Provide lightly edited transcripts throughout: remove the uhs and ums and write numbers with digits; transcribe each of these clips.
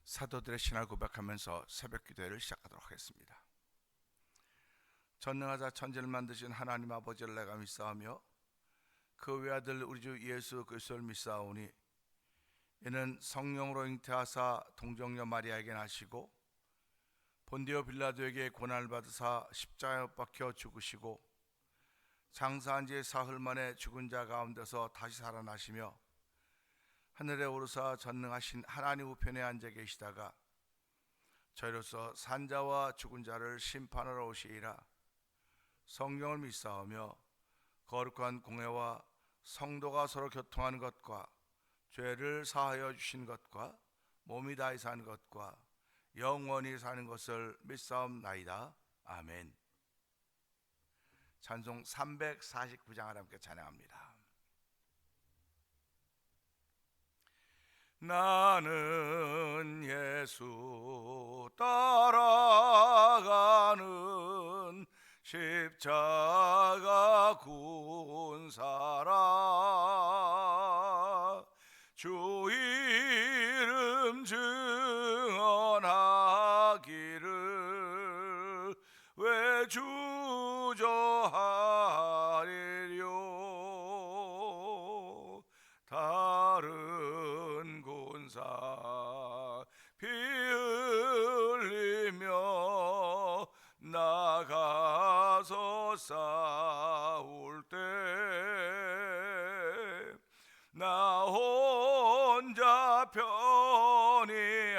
사도들의 신앙을 고백하면서 새벽 기도회를 시작하도록 하겠습니다. 전능하사 천지를 만드신 하나님 아버지를 내가 믿사오며 그 외아들 우리 주 예수 그리스도를 믿사오니 이는 성령으로 잉태하사 동정녀 마리아에게 나시고 본디오 빌라도에게 고난을 받으사 십자가에 못 박혀 죽으시고 장사한 지 사흘 만에 죽은 자 가운데서 다시 살아나시며 하늘에 오르사 전능하신 하나님 우편에 앉아 계시다가 저희로서 산자와 죽은 자를 심판하러 오시리라. 성령을 믿사오며 거룩한 공회와 성도가 서로 교통하는 것과 죄를 사하여 주신 것과 몸이 다히 사는 것과 영원히 사는 것을 믿사옵나이다. 아멘. 찬송 349장을 함께 찬양합니다. 나는 예수 따라가는 십자가 군사라. 주 이름 증언하기를 왜 주저하리요. 다른 군사 피 흘리며 나가서 싸울 때 나 혼자 편히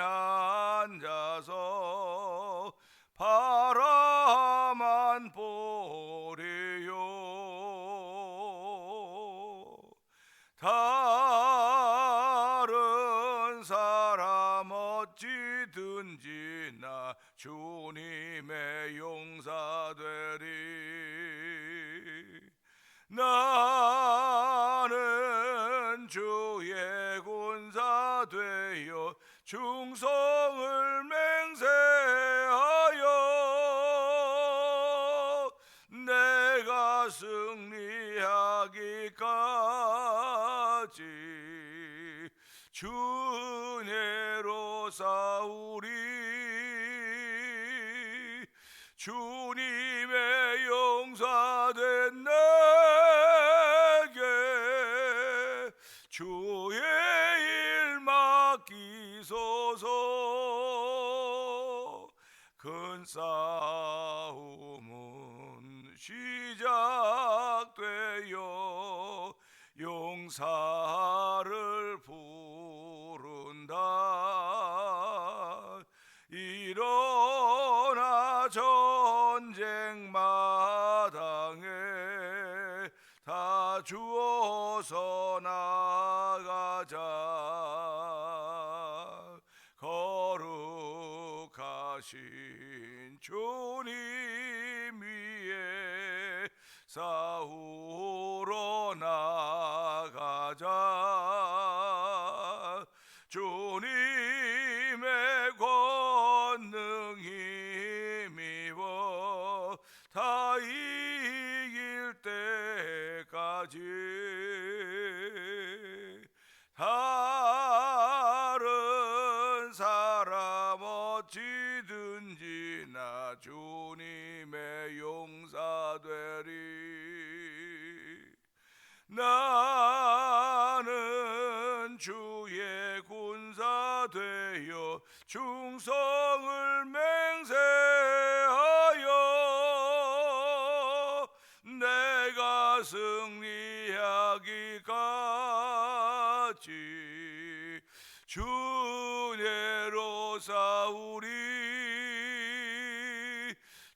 앉아서 바라만 보리요. 다른 사람 어찌든지 나 주님의 용사되리. 나는 주의 군사 되어 충성을 맹세하여 내가 승리하기까지 주 은혜로 싸우리. 주님의 용사된 내게 주의 일 맡기소서. 큰 싸움은 시작되어 용사를 부른다. 일어나 전쟁 마당에 다 주어서 나가자. 거룩하신 주님 위에 싸우러 나가자. 주님의 권능 힘입어 다 이길 때까지. 다른 사람 어찌든지 나 주님의 용사 되리. 나는 주의 군사 되어 충성을 맹세하여 내가 승리하기까지 주 은혜로 싸우리.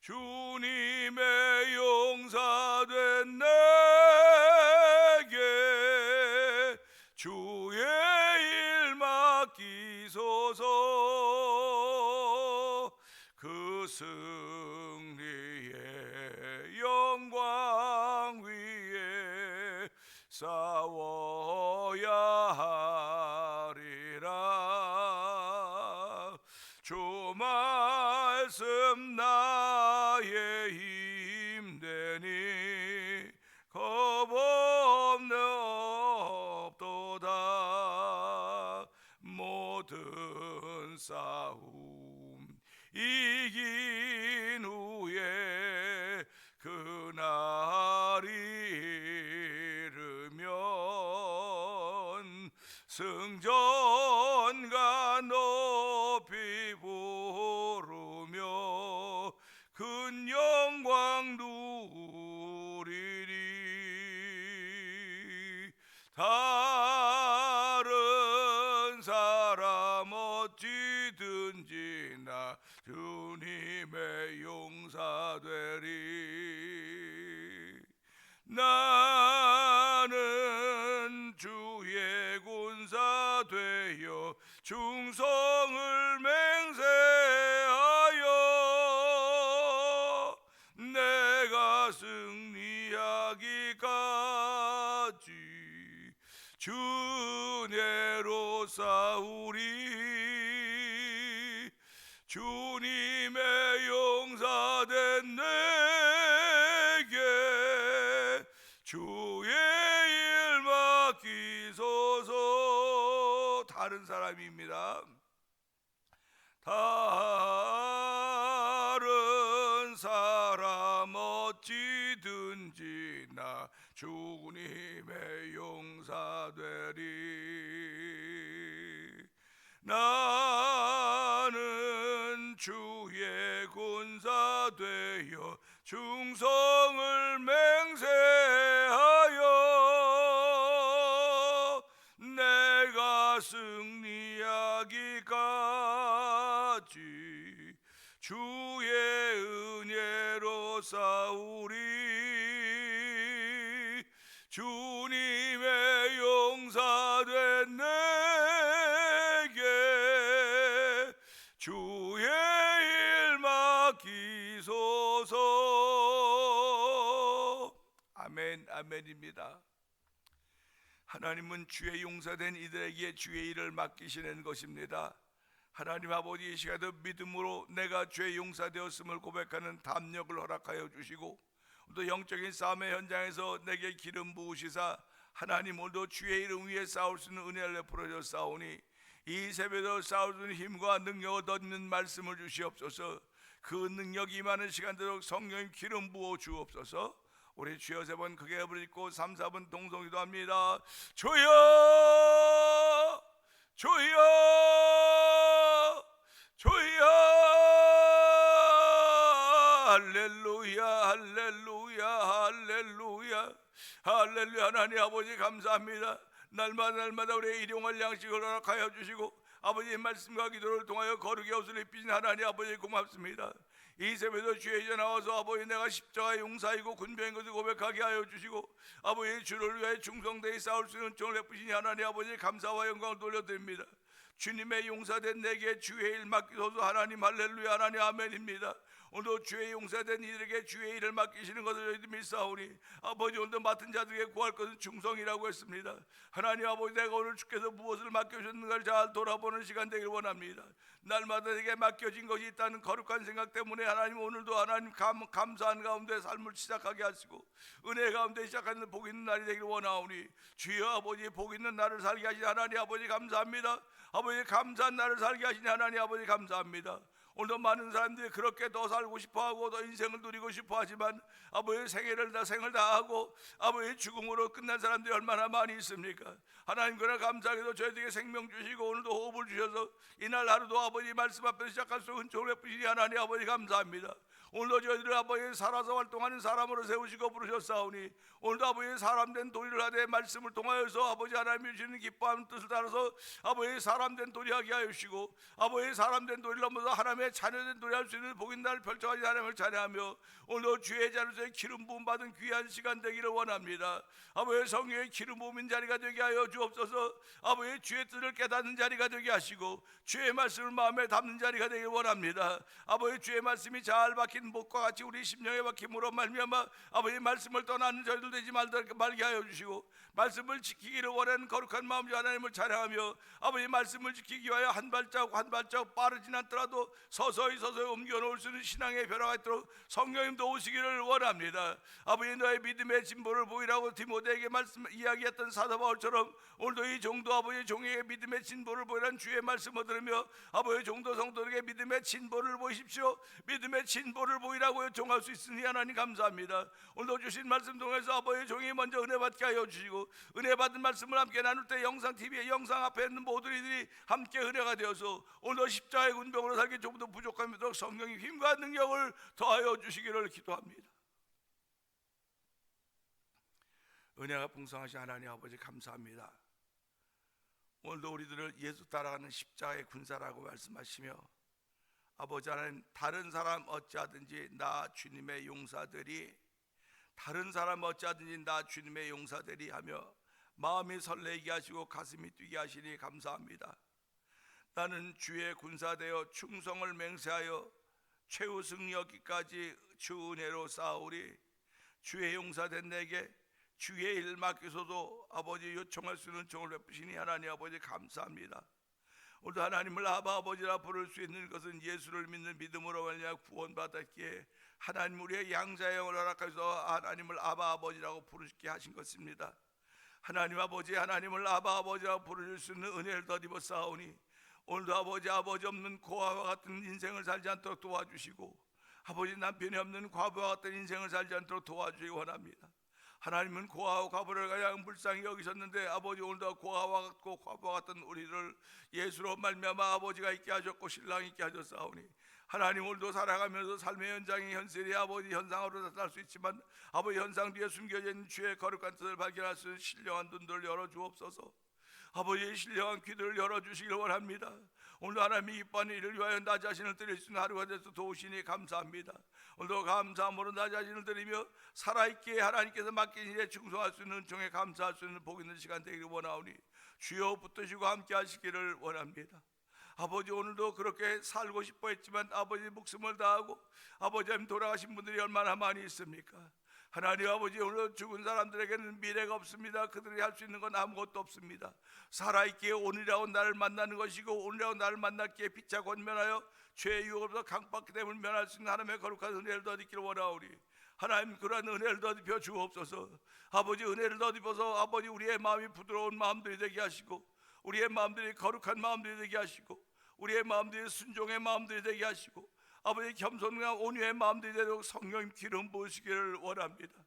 주님의 용사된 내게 주의 일 맡기소서. 그 승리의 영광 위에 싸워야 하리라. 주 말씀 나의 힘되니 겁없는 없도다. 모든 싸움 이긴 후에 그날이 이르면 승전가 높이 부르며 큰 영광 누리리. 다른 사람 어찌든지 나 주님의 용사되리. 나는 주의 군사 되어 충성을 맹세하여 내가 승리하기까지 주 은혜로 싸우리. 주님의 용사된 내게 주의 일 맡기소서. 다른 사람입니다. 다른 사람 어찌든지 나 주님의 용사되리. 나는 주의 군사 되어 충성을 맹세하여 내가 승리하기까지 주의 은혜로 싸우리. 주님의 용사된 내게 주의 일 맡기소서. 아멘, 아멘입니다. 하나님은 주의 용사된 이들에게 주의 일을 맡기시는 것입니다. 하나님 아버지, 이 시간도 믿음으로 내가 주의 용사되었음을 고백하는 담력을 허락하여 주시고, 또 영적인 싸움의 현장에서 내게 기름 부으시사 하나님 오늘도 주의 이름 위에 싸울 수 있는 은혜를 베풀어 싸우니 이 새벽에도 싸울 수 있는 힘과 능력을 얻는 말씀을 주시옵소서. 그 능력이 임하는 시간대로 성령의 기름 부어 주옵소서. 우리 주여 세 번 크게 부르짖고 3, 4번 동성기도 합니다. 주여 주여 주여. 할렐루야 할렐루야 할렐루야 할렐루야. 하나님 아버지 감사합니다. 날마다 우리의 일용할 양식을 허락하여 주시고 아버지의 말씀과 기도를 통하여 거룩의 옷을 입히신 하나님 아버지 고맙습니다. 이 새벽에도 주의 이제 나와서 아버지 내가 십자가 용사이고 군병인 것을 고백하게 하여 주시고 아버지 주를 위해 충성되이 싸울 수 있는 종을 베푸시니 하나님 아버지 감사와 영광을 돌려드립니다. 주님의 용사된 내게 주의 일 맡기소서. 하나님 할렐루야 하나님 아멘입니다. 오늘도 주의 용사된 이들에게 주의 일을 맡기시는 것을 저희들 믿사오니 아버지 오늘도 맡은 자들에게 구할 것은 충성이라고 했습니다. 하나님 아버지, 내가 오늘 주께서 무엇을 맡겨주셨는가를 잘 돌아보는 시간 되길 원합니다. 날마다 내게 맡겨진 것이 있다는 거룩한 생각 때문에 하나님 오늘도 하나님 감사한 가운데 삶을 시작하게 하시고 은혜 가운데 시작하는 복 있는 날이 되길 원하오니 주여 아버지, 복 있는 날을 살게 하신 하나님 아버지 감사합니다. 아버지 감사한 날을 살게 하신 하나님 아버지 감사합니다. 오늘도 많은 사람들이 그렇게 더 살고 싶어하고 더 인생을 누리고 싶어하지만 아버지 생을 다하고 아버지 죽음으로 끝난 사람들이 얼마나 많이 있습니까? 하나님, 그러나 감사하게도 저희들에게 생명 주시고 오늘도 호흡을 주셔서 이날 하루도 아버지 말씀 앞에서 시작할 수 있는 은총을 베푸시니 하나님 아버지 감사합니다. 오늘도 저희들을 아버지 살아서 활동하는 사람으로 세우시고 부르셨사오니 오늘도 아버지 사람된 도리를 하되 말씀을 통하여서 아버지 하나님이 주시는 기뻐하는 뜻을 따라서 아버지 사람된 도리하게 하여 주시고 아버지 사람된 도리를 넘어서 하나님의 자녀된 도리할 수 있는 복인 날을 펼쳐가지고 하나님을 찬양하며 오늘도 주의 자녀의 기름 부음 받은 귀한 시간 되기를 원합니다. 아버지 성령의 기름 부음인 자리가 되게 하여 주옵소서. 아버지 주의 뜻을 깨닫는 자리가 되게 하시고 주의 말씀을 마음에 담는 자리가 되길 원합니다. 아버지 주의 말씀이 잘 박힌 박힌 못과 같이 우리 심령에 박힘으로 말미암아 아버지 말씀을 떠나는 저희들 되지 말게 하여 주시고, 말씀을 지키기를 원하는 거룩한 마음으로 하나님을 찬양하며 아버지 말씀을 지키기 위하여 한 발자국 한 발자국 빠르진 않더라도 서서히 옮겨 놓을 수 있는 신앙의 변화가 있도록 성령님 도우시기를 원합니다. 아버지 너의 믿음의 진보를 보이라고 디모데에게 이야기했던 사도 바울처럼 오늘도 이 종도 아버지 종에게 믿음의 진보를 보이라는 주의 말씀을 들으며 아버지 종도 성도에게 믿음의 진보를 보이십시오. 믿음의 진보를 보이라고 요청할 수 있으니 하나님 감사합니다. 오늘도 주신 말씀 통해서 아버지 종이 먼저 은혜 받게 하여 주시고, 은혜 받은 말씀을 함께 나눌 때 영상 TV의 영상 앞에 있는 모든 이들이 함께 은혜가 되어서 오늘도 십자가의 군병으로 살기 조금도 부족함에도 성령의 힘과 능력을 더하여 주시기를 기도합니다. 은혜가 풍성하신 하나님 아버지 감사합니다. 오늘도 우리들을 예수 따라가는 십자가의 군사라고 말씀하시며 아버지 하나님, 다른 사람 어찌하든지 나 주님의 용사들이, 다른 사람 어찌하든지 나 주님의 용사들이 하며 마음이 설레게 하시고 가슴이 뛰게 하시니 감사합니다. 나는 주의 군사되어 충성을 맹세하여 최우승 여기까지 주 은혜로 싸우리. 주의 용사된 내게 주의 일 맡기소도 아버지 요청할 수 있는 종을 베푸시니 하나님 아버지 감사합니다. 오늘도 하나님을 아바 아버지라 부를 수 있는 것은 예수를 믿는 믿음으로 말미암아 구원받았기에 하나님 우리의 양자의 영을 허락하셔서 하나님을 아바 아버지라고 부르게 하신 것입니다. 하나님 아버지, 하나님을 아바 아버지라고 부를 수 있는 은혜를 더입어 싸우니 오늘도 아버지 없는 고아와 같은 인생을 살지 않도록 도와주시고, 아버지 남편이 없는 과부와 같은 인생을 살지 않도록 도와주시기 원합니다. 하나님은 고아와 과부를 가장 불쌍히 여기셨는데 아버지 오늘도 고아와 같고 과부와 같은 우리를 예수로 말미암아 아버지가 있게 하셨고 신랑이 있게 하셨사오니 하나님 오늘도 살아가면서 삶의 현장이 현실이 아버지 현상으로 나타날 수 있지만 아버지 현상 뒤에 숨겨져 있는 주의 거룩한 뜻을 발견할 수 있는 신령한 눈들을 열어주옵소서. 아버지의 신령한 귀들을 열어주시길 원합니다. 오늘도 하나님이 기뻐하는 일을 위하여 나 자신을 드릴 수 있는 하루가 돼서 도우시니 감사합니다. 오늘도 감사함으로 나 자신을 드리며 살아있기에 하나님께서 맡긴 일에 충성할 수 있는 종에 감사할 수 있는 복 있는 시간 되기를 원하오니 주여 붙드시고 함께 하시기를 원합니다. 아버지 오늘도 그렇게 살고 싶어 했지만 아버지 목숨을 다하고 아버지 돌아가신 분들이 얼마나 많이 있습니까? 하나님 아버지 오늘 죽은 사람들에게는 미래가 없습니다. 그들이 할 수 있는 건 아무것도 없습니다. 살아있기에 오늘이라고 나를 만나는 것이고 오늘이라고 나를 만났기에 빛자 권면하여 죄의 유혹으로부터 강박히 됨을 면할 수 있는 하나님의 거룩한 은혜를 더입기를 원하오리. 하나님 그러한 은혜를 더입혀 주옵소서. 아버지 은혜를 더입어서 아버지 우리의 마음이 부드러운 마음들이 되게 하시고 우리의 마음들이 거룩한 마음들이 되게 하시고 우리의 마음들이 순종의 마음들이 되게 하시고 아버지 겸손과 온유의 마음들이 되도록 성령님 기름 부으시기를 원합니다.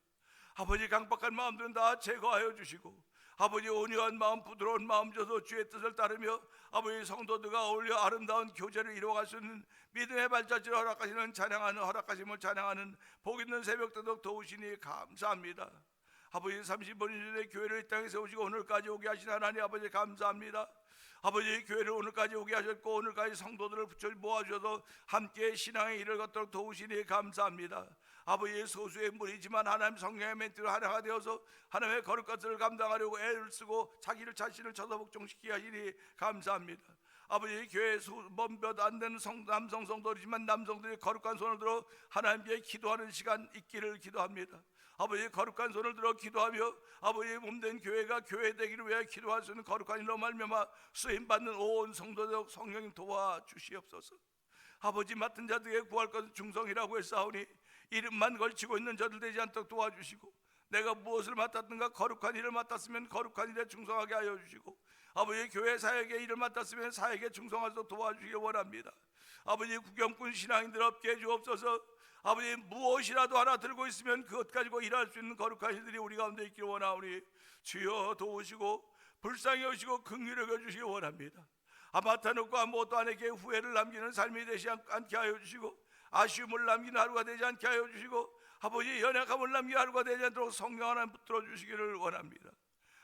아버지 강박한 마음들은 다 제거하여 주시고 아버지 온유한 마음 부드러운 마음 줘서 주의 뜻을 따르며 아버지 성도들과 어울려 아름다운 교제를 이루어갈 수 있는 믿음의 발자취를 허락하시는 찬양하는 허락하심을 찬양하는 복 있는 새벽 되도록 도우시니 감사합니다. 아버지 30번 전에 교회를 이 땅에 세우시고 오늘까지 오게 하신 하나님 아버지 감사합니다. 아버지 교회를 오늘까지 오게 하셨고 오늘까지 성도들을 붙여 모아주셔서 함께 신앙의 일을 걷도록 도우시니 감사합니다. 아버지의 소수의 무리지만 하나님 성령의 멘트로 하나가 되어서 하나님의 거룩한 것을 감당하려고 애를 쓰고 자기를 자신을 쳐서 복종시키게 하시니 감사합니다. 아버지 교회 먼 안 되는 남성 성도이지만 남성들이 거룩한 손을 들어 하나님께 기도하는 시간 있기를 기도합니다. 아버지 거룩한 손을 들어 기도하며 아버지의 몸된 교회가 교회 되기를 위해 기도할 수 있는 거룩한 일로 말미암아 쓰임받는 온 성도들 성령님 도와주시옵소서. 아버지 맡은 자들에게 구할 것은 중성이라고 했사오니 이름만 걸치고 있는 저들 되지 않도록 도와주시고 내가 무엇을 맡았든가 거룩한 일을 맡았으면 거룩한 일에 충성하게 하여 주시고 아버지 교회 사역에 일을 맡았으면 사역에 충성하도록 도와주시기 원합니다. 아버지 구경꾼 신앙인들 없게 해주옵소서. 아버지 무엇이라도 하나 들고 있으면 그것 가지고 일할 수 있는 거룩한 일들이 우리 가운데 있기를 원하오니 주여 도우시고 불쌍히 여기시고 긍휼히 여겨주시기 원합니다. 맡아놓고 아무것도 안 하게 후회를 남기는 삶이 되지 않게 하여 주시고 아쉬움을 남기는 하루가 되지 않게 하여 주시고 아버지 연약함을 남기는 하루가 되지 않도록 성령 하나님 붙들어 주시기를 원합니다.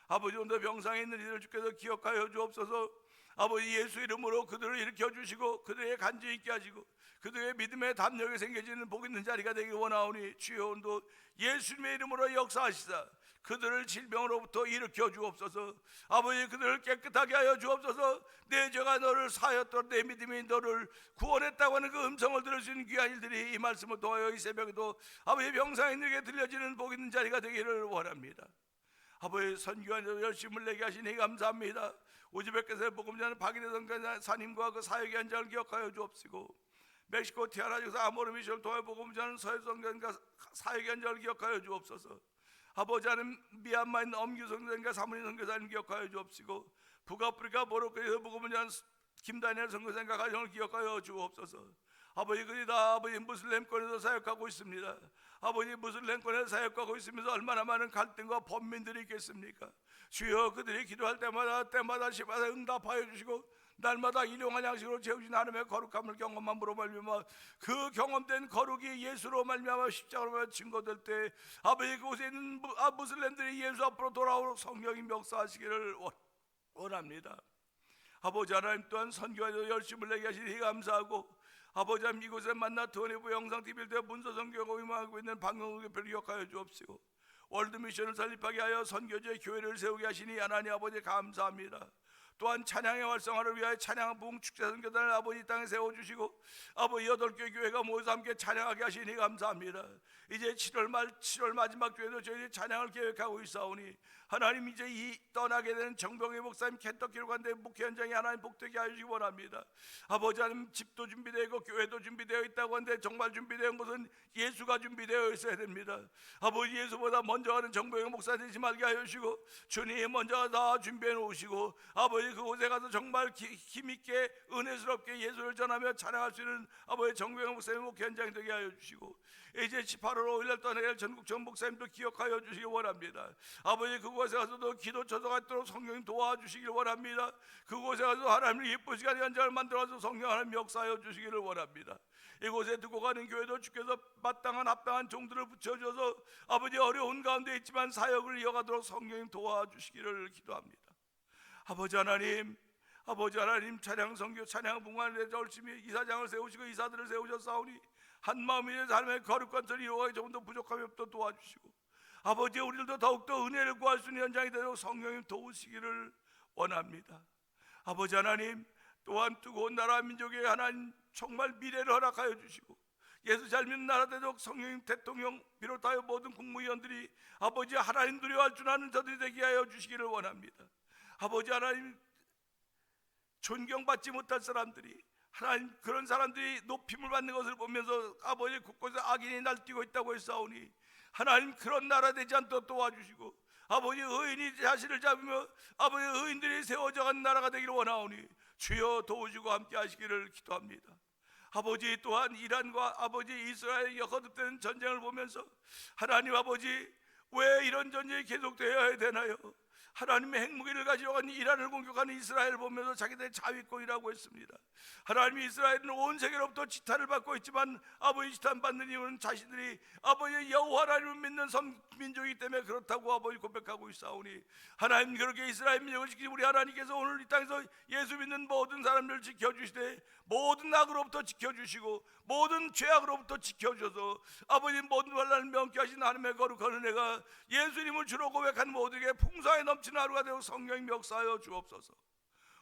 아버지 오늘 병상에 있는 이들 주께서 기억하여 주옵소서. 아버지 예수 이름으로 그들을 일으켜 주시고 그들의 간증이 있게 하시고 그들의 믿음의 담력이 생겨지는 복 있는 자리가 되기 원하오니 주여 오늘도 예수님의 이름으로 역사하시사 그들을 질병으로부터 일으켜 주옵소서. 아버지, 그들을 깨끗하게 하여 주옵소서. 내 죄가 너를 사하였던 내 믿음이 너를 구원했다고 하는 그 음성을 들을 수 있는 귀한 일들이 이 말씀을 통하여 이 새벽에도 아버지 병사인들에게 들려지는 복 있는 자리가 되기를 원합니다. 아버지, 선교하는 열심을 내게 하시니 감사합니다. 우즈베키스의 복음자는 박인혜 선교사님과 그 사역의 현장을 기억하여 주옵시고, 멕시코 티아라주에서 아모르 미션을 통해 복음자는 서해 선교사님과 사역의 현장을 기억하여 주옵소서. 아버지 하나님, 미얀마에 있는 엄규 선교사님과 사모님 선교사님 기억하여 주옵시고, 북아프리카 모로코에서 복음자는 김다니엘 선교사님과 가정을 기억하여 주옵소서. 아버지, 그들이 다 아버지 무슬림권에서 사역하고 있습니다. 아버지, 무슬림권에서 사역하고 있으면서 얼마나 많은 갈등과 번민들이 있겠습니까? 주여, 그들이 기도할 때마다 시마다 응답하여 주시고 날마다 일용할 양식으로 채우신 하나님의 거룩함을 경험함으로 말미암아 그 경험된 거룩이 예수로 말미암아 십자가로 말미암아 증거될 때 아버지, 그곳에 있는 무슬림들이 예수 앞으로 돌아오도록 성령이 역사하시기를 원합니다. 아버지 하나님, 또한 선교에도 열심을 내게 하시니 감사하고, 아버지 하나님, 이곳에 만나 드원해부 영상TV를 통해 문서 선교하고 임하고 있는 방송국을 기억하여 주옵시고, 월드미션을 설립하게 하여 선교지의 교회를 세우게 하시니 하나님 아버지 감사합니다. 또한 찬양의 활성화를 위하여 찬양 부흥 축제 선교단을 아버지 땅에 세워주시고, 아버지 8개 교회가 모여서 함께 찬양하게 하시니 감사합니다. 이제 7월 마지막 주에도 저희들이 찬양을 계획하고 있사오니 하나님, 이제 이 떠나게 되는 정병의 목사님 켄터키로 간데 목회 현장에 하나님 복되게 하시기 원합니다. 아버지 하나님, 집도 준비되고 교회도 준비되어 있다고 하는데 정말 준비된 것은 예수가 준비되어 있어야 됩니다. 아버지, 예수보다 먼저 가는 정병의 목사 되지 말게 하여 주시고, 주님 먼저 다 준비해 놓으시고 아버지, 그곳에 가서 정말 힘있게 은혜스럽게 예수를 전하며 찬양할 수 있는 아버지 정병의 목사님 목회 현장이 되게 하여 주시고, 이제 18월 5일 떠나갈 전국 전 목사님도 기억하여 주시기 원합니다. 아버지, 그곳에 가서도 기도 처소가 있도록 성령님 도와주시길 원합니다. 그곳에 가서 하나님을 예쁘시게 하는 현장을 만들어서 성령 하나님 역사하여 주시기를 원합니다. 이곳에 두고 가는 교회도 주께서 마땅한 합당한 종들을 붙여줘서 아버지, 어려운 가운데 있지만 사역을 이어가도록 성령님 도와주시기를 기도합니다. 아버지 하나님, 찬양 선교 찬양 봉헌에 열심히 이사장을 세우시고 이사들을 세우셨사오니 한마음이 하나님의 거룩한 전을 이루어가기 조금도 부족함이 없도록 도와주시고, 아버지, 우리들도 더욱더 은혜를 구할 수 있는 현장이 되도록 성령님 도우시기를 원합니다. 아버지 하나님, 또한 뜨거운 나라 민족의 하나님 정말 미래를 허락하여 주시고, 예수 잘 믿는 나라 되도록 성령님 대통령 비롯하여 모든 국무위원들이 아버지 하나님 두려워할 줄 아는 저들이 되게 하여 주시기를 원합니다. 아버지 하나님, 존경받지 못할 사람들이 하나님, 그런 사람들이 높임을 받는 것을 보면서 아버지 곳곳에 악인이 날뛰고 있다고 했사오니 하나님, 그런 나라 되지 않도록 도와주시고, 아버지, 의인이 자신을 잡으며 아버지 의인들이 세워져간 나라가 되기를 원하오니 주여 도우시고 함께 하시기를 기도합니다. 아버지, 또한 이란과 아버지 이스라엘이 거듭되는 전쟁을 보면서 하나님 아버지, 왜 이런 전쟁이 계속되어야 되나요? 하나님의 핵무기를 가지고 간 이란을 공격하는 이스라엘을 보면서 자기들의 자위권이라고 했습니다. 하나님이 이스라엘은 온 세계로부터 지탄을 받고 있지만 아버지, 지탄받는 이유는 자신들이 아버지 여호와 하나님을 믿는 민족이기 때문에 그렇다고 아버지 고백하고 있사오니 하나님, 그렇게 이스라엘 민족을 지키신 우리 하나님께서 오늘 이 땅에서 예수 믿는 모든 사람들을 지켜주시되 모든 악으로부터 지켜주시고 모든 죄악으로부터 지켜주셔서 아버지 모든 환난을 면케 하신 하나님의 거룩한 은혜가 예수님을 주로 고백한 모두에게 풍성하게 넘치는 하루가 되고 성령님 역사하여 주옵소서.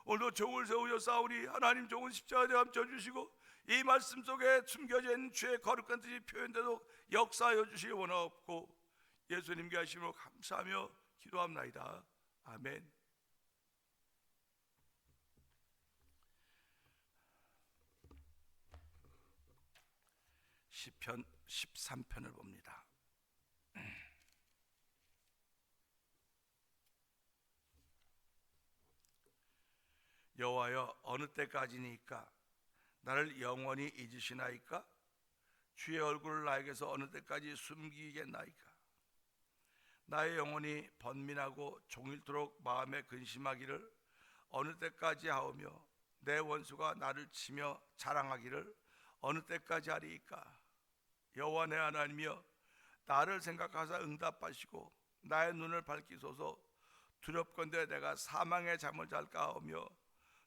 오늘도 종을 세우셨사오니 하나님, 종은 십자가에 감춰주시고 이 말씀 속에 숨겨져 있는 주의 거룩한 뜻이 표현되도록 역사하여 주시기 원하옵고 예수님께 하심으로 감사하며 기도합나이다. 아멘. 시편 13편을 봅니다. 여호와여, 어느 때까지니까 나를 영원히 잊으시나이까? 주의 얼굴을 나에게서 어느 때까지 숨기겠나이까? 나의 영혼이 번민하고 종일토록 마음에 근심하기를 어느 때까지 하오며 내 원수가 나를 치며 자랑하기를 어느 때까지 하리이까? 여호와 내 하나님이여, 나를 생각하사 응답하시고 나의 눈을 밝히소서. 두렵건대 내가 사망의 잠을 잘까 하오며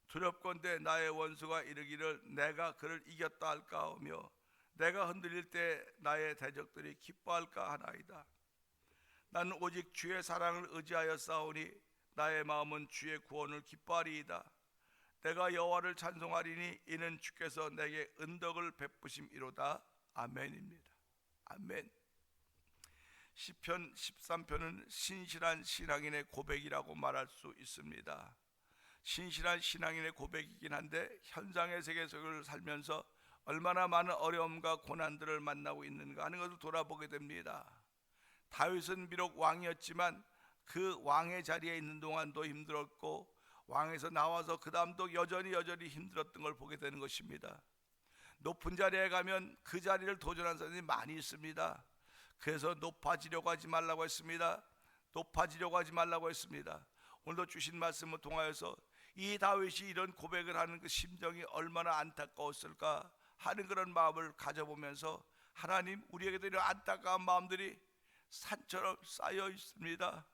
두렵건대 나의 원수가 이르기를 내가 그를 이겼다 할까 하오며 내가 흔들릴 때 나의 대적들이 기뻐할까 하나이다. 나는 오직 주의 사랑을 의지하여 싸우니 나의 마음은 주의 구원을 기뻐하리이다. 내가 여호와를 찬송하리니 이는 주께서 내게 은덕을 베푸심이로다. 아멘입니다. 아멘. 시편 13편은 신실한 신앙인의 고백이라고 말할 수 있습니다. 신실한 신앙인의 고백이긴 한데 현장의 세계 속을 살면서 얼마나 많은 어려움과 고난들을 만나고 있는가 하는 것을 돌아보게 됩니다. 다윗은 비록 왕이었지만 그 왕의 자리에 있는 동안도 힘들었고 왕에서 나와서 그 다음도 여전히 힘들었던 걸 보게 되는 것입니다. 높은 자리에 가면 그 자리를 도전한 사람이 많이 있습니다. 그래서 높아지려고 하지 말라고 했습니다. 높아지려고 하지 말라고 했습니다. 오늘도 주신 말씀을 통하여서 이 다윗이 이런 고백을 하는 그 심정이 얼마나 안타까웠을까 하는 그런 마음을 가져보면서 하나님, 우리에게도 이런 안타까운 마음들이 산처럼 쌓여 있습니다.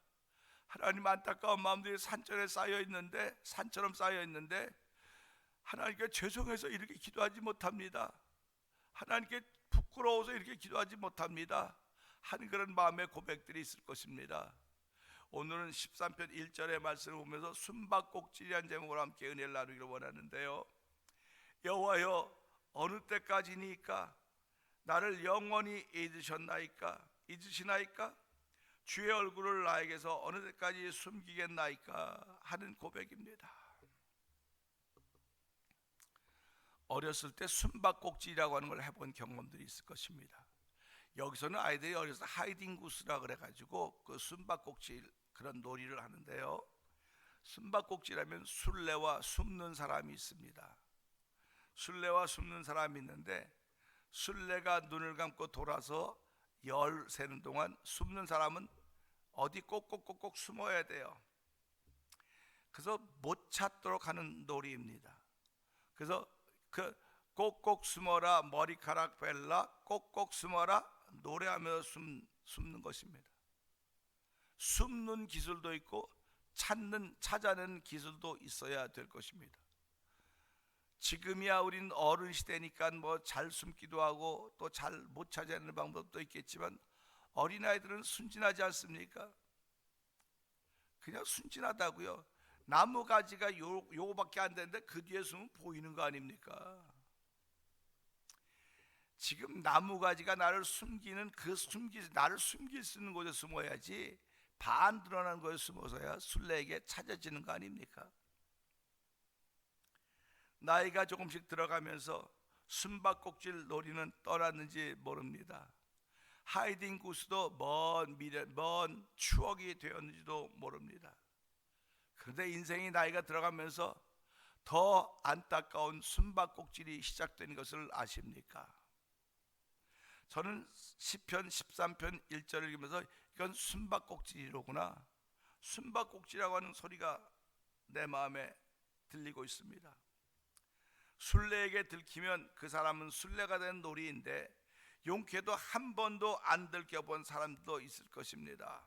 하나님, 안타까운 마음들이 산처럼 쌓여 있는데 하나님께 죄송해서 이렇게 기도하지 못합니다. 하나님께 부끄러워서 이렇게 기도하지 못합니다 하는 그런 마음의 고백들이 있을 것입니다. 오늘은 13편 1절의 말씀을 보면서 숨바꼭질이라는 제목으로 함께 은혜를 나누기를 원하는데요. 여호와여, 어느 때까지니까 나를 영원히 잊으시나이까? 주의 얼굴을 나에게서 어느 때까지 숨기겠나이까 하는 고백입니다. 어렸을 때 숨바꼭질이라고 하는 걸 해본 경험들이 있을 것입니다. 여기서는 아이들이 어려서 하이딩구스라 그래가지고 그 숨바꼭질 그런 놀이를 하는데요. 숨바꼭질하면 술래와 숨는 사람이 있습니다. 술래와 숨는 사람이 있는데 술래가 눈을 감고 돌아서 열 세는 동안 숨는 사람은 어디 꼭꼭 숨어야 돼요. 그래서 못 찾도록 하는 놀이입니다. 그래서 그 꼭꼭 숨어라, 머리카락 벨라, 꼭꼭 숨어라 노래하면서 숨는 것입니다. 숨는 기술도 있고 찾아내는 기술도 있어야 될 것입니다. 지금이야 우린 어른 시대니까 뭐 잘 숨기도 하고 또 잘 못 찾아내는 방법도 있겠지만 어린아이들은 순진하지 않습니까? 그냥 순진하다고요. 나무 가지가 요거밖에 안 되는데 그 뒤에 숨으면 보이는 거 아닙니까? 지금 나무 가지가 나를 숨기는 나를 숨길 수 있는 곳에 숨어야지 반 드러난 곳에 숨어서야 술래에게 찾아지는 거 아닙니까? 나이가 조금씩 들어가면서 숨바꼭질 놀이는 떠났는지 모릅니다. 하이딩구스도 먼 추억이 되었는지도 모릅니다. 그런데 인생이 나이가 들어가면서 더 안타까운 숨바꼭질이 시작된 것을 아십니까? 저는 시편 13편 1절을 읽으면서 이건 숨바꼭질이로구나, 숨바꼭질이라고 하는 소리가 내 마음에 들리고 있습니다. 술래에게 들키면 그 사람은 술래가 된 놀이인데 용케도 한 번도 안 들켜본 사람도 있을 것입니다.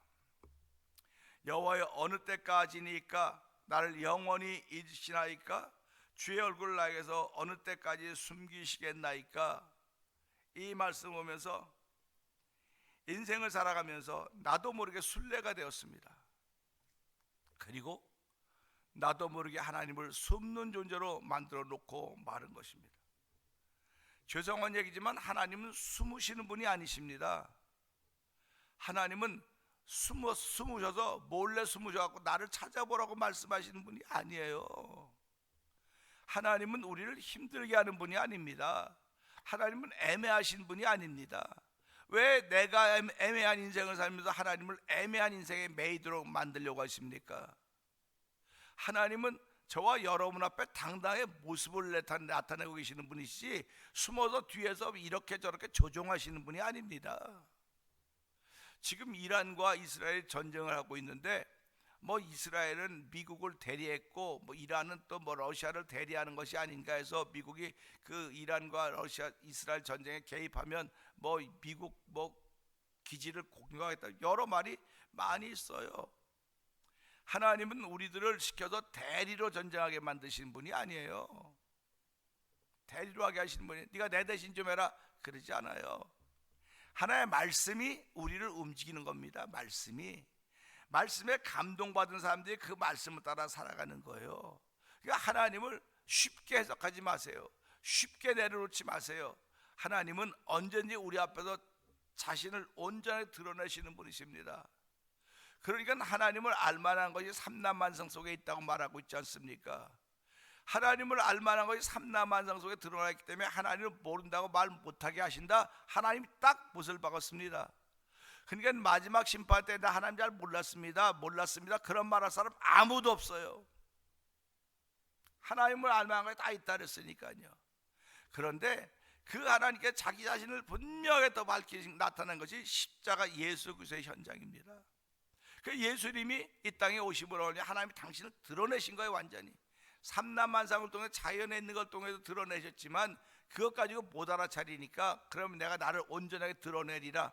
여호와여, 어느 때까지니까 나를 영원히 잊으시나이까? 주의 얼굴을 나에게서 어느 때까지 숨기시겠나이까? 이 말씀 보면서 인생을 살아가면서 나도 모르게 술래가 되었습니다. 그리고 나도 모르게 하나님을 숨는 존재로 만들어 놓고 마른 것입니다. 죄송한 얘기지만 하나님은 숨으시는 분이 아니십니다. 하나님은 숨으셔서 몰래 숨으셔갖고 나를 찾아보라고 말씀하시는 분이 아니에요. 하나님은 우리를 힘들게 하는 분이 아닙니다. 하나님은 애매하신 분이 아닙니다. 왜 내가 애매한 인생을 살면서 하나님을 애매한 인생에 매이도록 만들려고 하십니까? 하나님은 저와 여러분 앞에 당당하게 모습을 나타내고 계시는 분이시지 숨어서 뒤에서 이렇게 저렇게 조종하시는 분이 아닙니다. 지금 이란과 이스라엘이 전쟁을 하고 있는데 뭐 이스라엘은 미국을 대리했고 뭐 이란은 또 뭐 러시아를 대리하는 것이 아닌가 해서 미국이 그 이란과 러시아 이스라엘 전쟁에 개입하면 뭐 미국 뭐 기지를 공격하겠다, 여러 말이 많이 있어요. 하나님은 우리들을 시켜서 대리로 전쟁하게 만드신 분이 아니에요. 대리로 하게 하시는 분이 네가 내 대신 좀 해라 그러지 않아요. 하나님의 말씀이 우리를 움직이는 겁니다. 말씀에 감동받은 사람들이 그 말씀을 따라 살아가는 거예요. 그러니까 하나님을 쉽게 해석하지 마세요. 쉽게 내려놓지 마세요. 하나님은 언제든지 우리 앞에서 자신을 온전히 드러내시는 분이십니다. 그러니까 하나님을 알만한 것이 삼라만상 속에 있다고 말하고 있지 않습니까? 하나님을 알만한 것이 삼라만상 속에 드러나 있기 때문에 하나님을 모른다고 말 못하게 하신다. 하나님이 딱 못을 박았습니다. 그러니까 마지막 심판 때 나 하나님 잘 몰랐습니다. 그런 말할 사람 아무도 없어요. 하나님을 알만한 것이 다 있다 그랬으니까요. 그런데 그 하나님께 자기 자신을 분명히 더 밝히 나타낸 것이 십자가 예수 그리스도의 현장입니다. 그 예수님이 이 땅에 오심으로 하나님이 당신을 드러내신 거예요. 완전히 삼라만상을 통해 자연에 있는 걸 통해서 드러내셨지만 그것 가지고 못 알아차리니까 그러면 내가 나를 온전하게 드러내리라.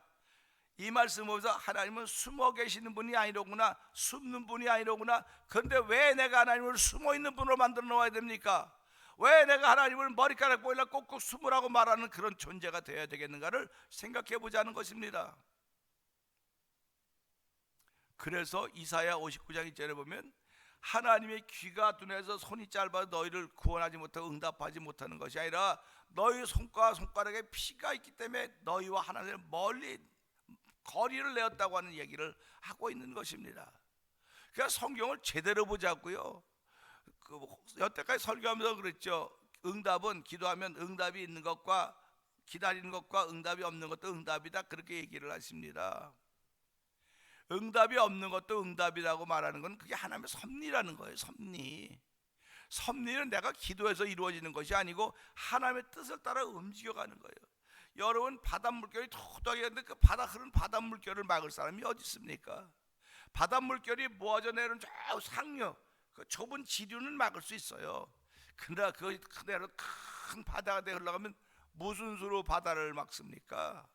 이 말씀 보면서 하나님은 숨어 계시는 분이 아니로구나, 숨는 분이 아니로구나. 그런데 왜 내가 하나님을 숨어 있는 분으로 만들어 놓아야 됩니까? 왜 내가 하나님을 머리카락 보일라 꼭꼭 숨으라고 말하는 그런 존재가 되어야 되겠는가를 생각해 보자는 것입니다. 그래서 이사야 59장 1절에 보면 하나님의 귀가 둔해서 손이 짧아 너희를 구원하지 못하고 응답하지 못하는 것이 아니라 너희 손과 손가락에 피가 있기 때문에 너희와 하나님을 멀리 거리를 내었다고 하는 얘기를 하고 있는 것입니다. 그러니까 성경을 제대로 보자고요. 여태까지 설교하면서 그랬죠. 응답은 기도하면 응답이 있는 것과 기다리는 것과 응답이 없는 것도 응답이다, 그렇게 얘기를 하십니다. 응답이 없는 것도 응답이라고 말하는 건 그게 하나님의 섭리라는 거예요. 섭리는 내가 기도해서 이루어지는 것이 아니고 하나님의 뜻을 따라 움직여가는 거예요. 여러분, 바닷물결이 토도하게 했는데 그 흐른 바닷물결을 막을 사람이 어디 있습니까? 바닷물결이 모아져 내려오는 저 상류, 그 좁은 지류는 막을 수 있어요. 근데 그대로 큰 바다가 되어 흘러가면 무슨 수로 바다를 막습니까?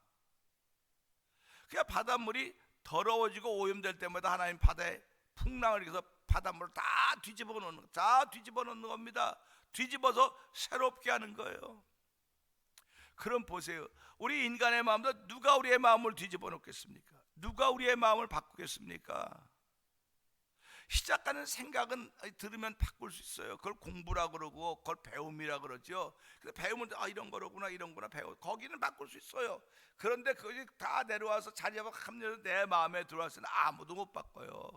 그냥 바닷물이 더러워지고 오염될 때마다 하나님 바다에 풍랑을 일으켜서 바닷물을 다 뒤집어 놓는 겁니다. 뒤집어서 새롭게 하는 거예요. 그럼 보세요. 우리 인간의 마음도 누가 우리의 마음을 뒤집어 놓겠습니까? 누가 우리의 마음을 바꾸겠습니까? 시작하는 생각은 들으면 바꿀 수 있어요. 그걸 공부라고 그러고 그걸 배움이라고 그러죠. 그래서 배우면 이런 거로구나, 이런구나 배워. 거기는 바꿀 수 있어요. 그런데 그것이 다 내려와서 자리 잡아 합류해서 내 마음에 들어왔으면 아무도 못 바꿔요.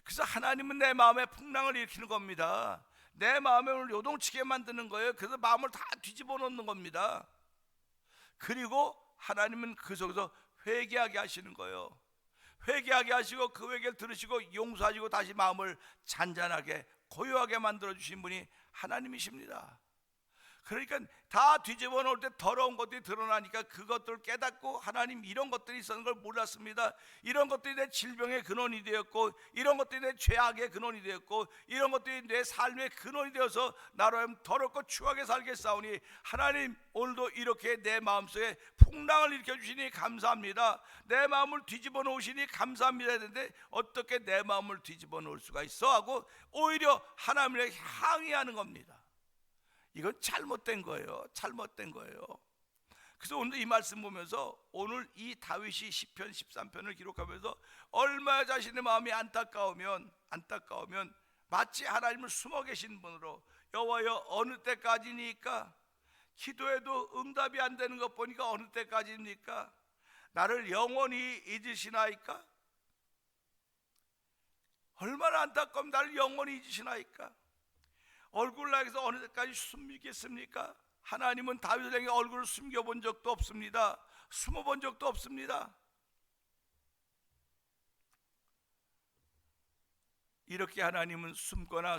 그래서 하나님은 내 마음에 풍랑을 일으키는 겁니다. 내 마음을 요동치게 만드는 거예요. 그래서 마음을 다 뒤집어 놓는 겁니다. 그리고 하나님은 그 속에서 회개하게 하시는 거예요. 회개하게 하시고 그 회개를 들으시고 용서하시고 다시 마음을 잔잔하게 고요하게 만들어 주신 분이 하나님이십니다. 그러니까 다 뒤집어 놓을 때 더러운 것들이 드러나니까 그것들을 깨닫고 하나님 이런 것들이 있었는 걸 몰랐습니다. 이런 것들이 내 질병의 근원이 되었고, 이런 것들이 내 죄악의 근원이 되었고, 이런 것들이 내 삶의 근원이 되어서 나로 하여금 더럽고 추하게 살겠사오니 하나님 오늘도 이렇게 내 마음속에 풍랑을 일으켜 주시니 감사합니다. 내 마음을 뒤집어 놓으시니 감사합니다 했는데 어떻게 내 마음을 뒤집어 놓을 수가 있어 하고 오히려 하나님을 항의하는 겁니다. 이건 잘못된 거예요. 그래서 오늘 이 말씀 보면서 오늘 이 다윗이 시편 13편을 기록하면서 얼마나 자신의 마음이 안타까우면 마치 하나님을 숨어 계신 분으로 여호와여 어느 때까지니까, 기도해도 응답이 안 되는 것 보니까 어느 때까지입니까? 나를 영원히 잊으시나이까? 얼마나 안타까우면 나를 영원히 잊으시나이까? 얼굴을 향해서 어느 때까지 숨기겠습니까? 하나님은 다윗을 향해 얼굴을 숨겨본 적도 없습니다. 숨어본 적도 없습니다. 이렇게 하나님은 숨거나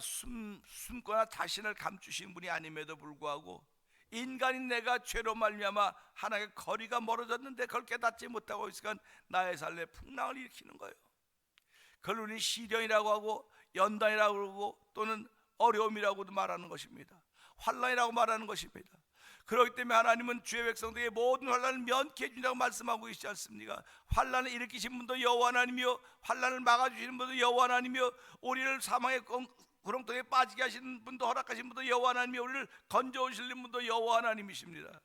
자신을 감추신 분이 아님에도 불구하고 인간인 내가 죄로 말미암아 하나님의 거리가 멀어졌는데 그걸 깨닫지 못하고 있으니까 나의 삶에 풍랑을 일으키는 거예요. 그걸 우리는 시련이라고 하고 연단이라고 그러고 또는 어려움이라고도 말하는 것입니다. 환난이라고 말하는 것입니다. 그렇기 때문에 하나님은 주의 백성들에게 모든 환난을 면케해 준다고 말씀하고 계시지 않습니까? 환난을 일으키신 분도 여호와 하나님이요, 환난을 막아주시는 분도 여호와 하나님이요, 우리를 사망의 구렁텅이에 빠지게 하시는 분도, 허락하신 분도 여호와 하나님이요, 우리를 건져오시는 분도 여호와 하나님이십니다.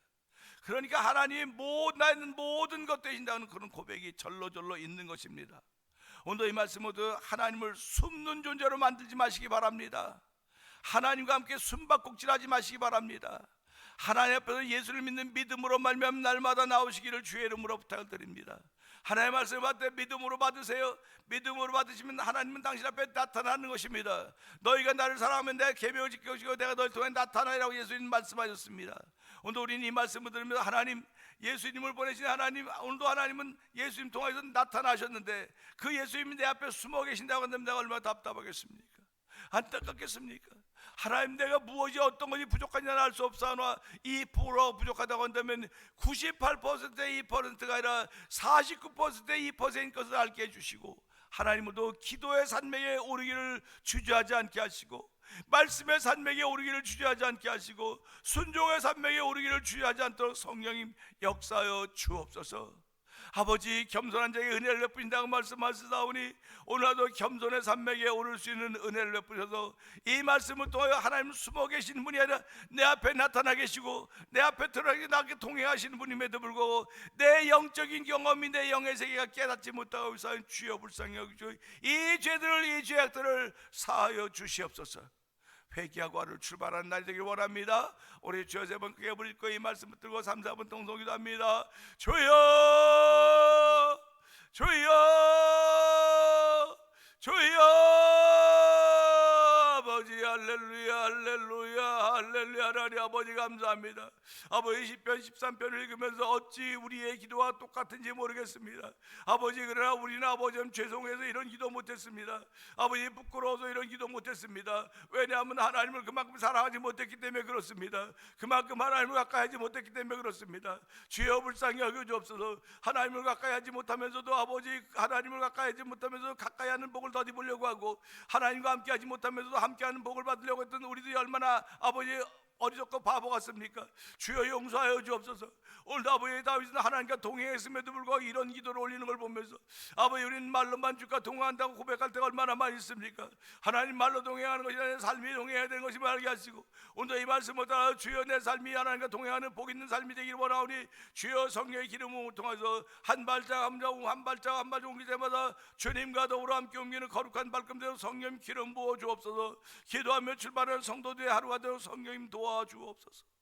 그러니까 하나님 나는 모든 것 되신다는 그런 고백이 절로절로 있는 것입니다. 오늘 이 말씀 모두 하나님을 숨는 존재로 만들지 마시기 바랍니다. 하나님과 함께 숨바꼭질하지 마시기 바랍니다. 하나님 앞에서 예수를 믿는 믿음으로 말미암아 날마다 나오시기를 주의 이름으로 부탁을 드립니다. 하나님의 말씀을 받되 믿음으로 받으세요. 믿음으로 받으시면 하나님은 당신 앞에 나타나는 것입니다. 너희가 나를 사랑하면 내가 계명을 지키고 내가 너희 통해 나타나리라고 예수님 말씀하셨습니다. 오늘 우리는 이 말씀을 들으면서 하나님, 예수님을 보내신 하나님, 오늘도 하나님은 예수님 통해서 나타나셨는데 그 예수님이 내 앞에 숨어 계신다고 한다면 내가 얼마나 답답하겠습니까? 안타깝겠습니까? 하나님, 내가 무엇이 어떤 것이 부족하냐는 알 수 없사오나 2% 부족하다고 한다면 98%의 2%가 아니라 49%의 2%인 것을 알게 해주시고, 하나님도 기도의 산맥에 오르기를 주저하지 않게 하시고, 말씀의 산맥에 오르기를 주저하지 않게 하시고, 순종의 산맥에 오르기를 주저하지 않도록 성령님 역사하여 주옵소서. 아버지, 겸손한 자에게 은혜를 베푸신다고 말씀하시다오니 오늘도 겸손의 산맥에 오를 수 있는 은혜를 베푸셔서 이 말씀을 통하여 하나님 숨어 계신 분이 아니라 내 앞에 나타나 계시고 내 앞에 들어가게 나게 동행하시는 분임에도 불구하고 내 영적인 경험이 내 영의 세계가 깨닫지 못하고 있사오니 주여 불쌍히 여기시고 이 죄들을, 이 죄악들을 사하여 주시옵소서. 회개하고 하루를 출발하는 날이 되길 원합니다. 우리 주여 세 번 크게 부를 거이 말씀을 들고 3, 4분 동성기도 합니다. 주여, 주여, 주여. 아버지 할렐루야, 할렐루야, 할렐루야. 하나님 아버지 감사합니다. 아버지 10편 13편을 읽으면서 어찌 우리의 기도와 똑같은지 모르겠습니다. 아버지, 그러나 우리는 아버지 죄송해서 이런 기도 못했습니다. 아버지 부끄러워서 이런 기도 못했습니다. 왜냐하면 하나님을 그만큼 사랑하지 못했기 때문에 그렇습니다. 그만큼 하나님을 가까이 하지 못했기 때문에 그렇습니다. 주여 불쌍히 여겨주옵소서. 하나님을 가까이 하지 못하면서도 아버지 하나님을 가까이 하지 못하면서 가까이 하는 복을 더 입으려고 하고, 하나님과 함께 하지 못하면서도 함께하는 복을 받으려고 했던 우리들이 얼마나 아버지 어리석고 바보 같습니까? 주여 용서하여 주옵소서. 오늘도 아버지 다윗은 하나님과 동행했음에도 불구하고 이런 기도를 올리는 걸 보면서 아버지, 우리는 말로만 주가 동행한다고 고백할 때가 얼마나 많이 있습니까? 하나님 말로 동행하는 것이 아니라 삶이 동행해야 되는 것임을 알게 하시고, 오늘도 이 말씀을 따라 주여 내 삶이 하나님과 동행하는 복 있는 삶이 되기를 원하오니 주여 성령의 기름을 통해서 한 발짝 한 발짝 옮길 때마다 주님과 더불어 함께 옮기는 거룩한 발걸음대로 성령 기름 부어 주옵소서. 기도하며 출발하는 성도들의 하루가 되어 성령님 도와주옵소서.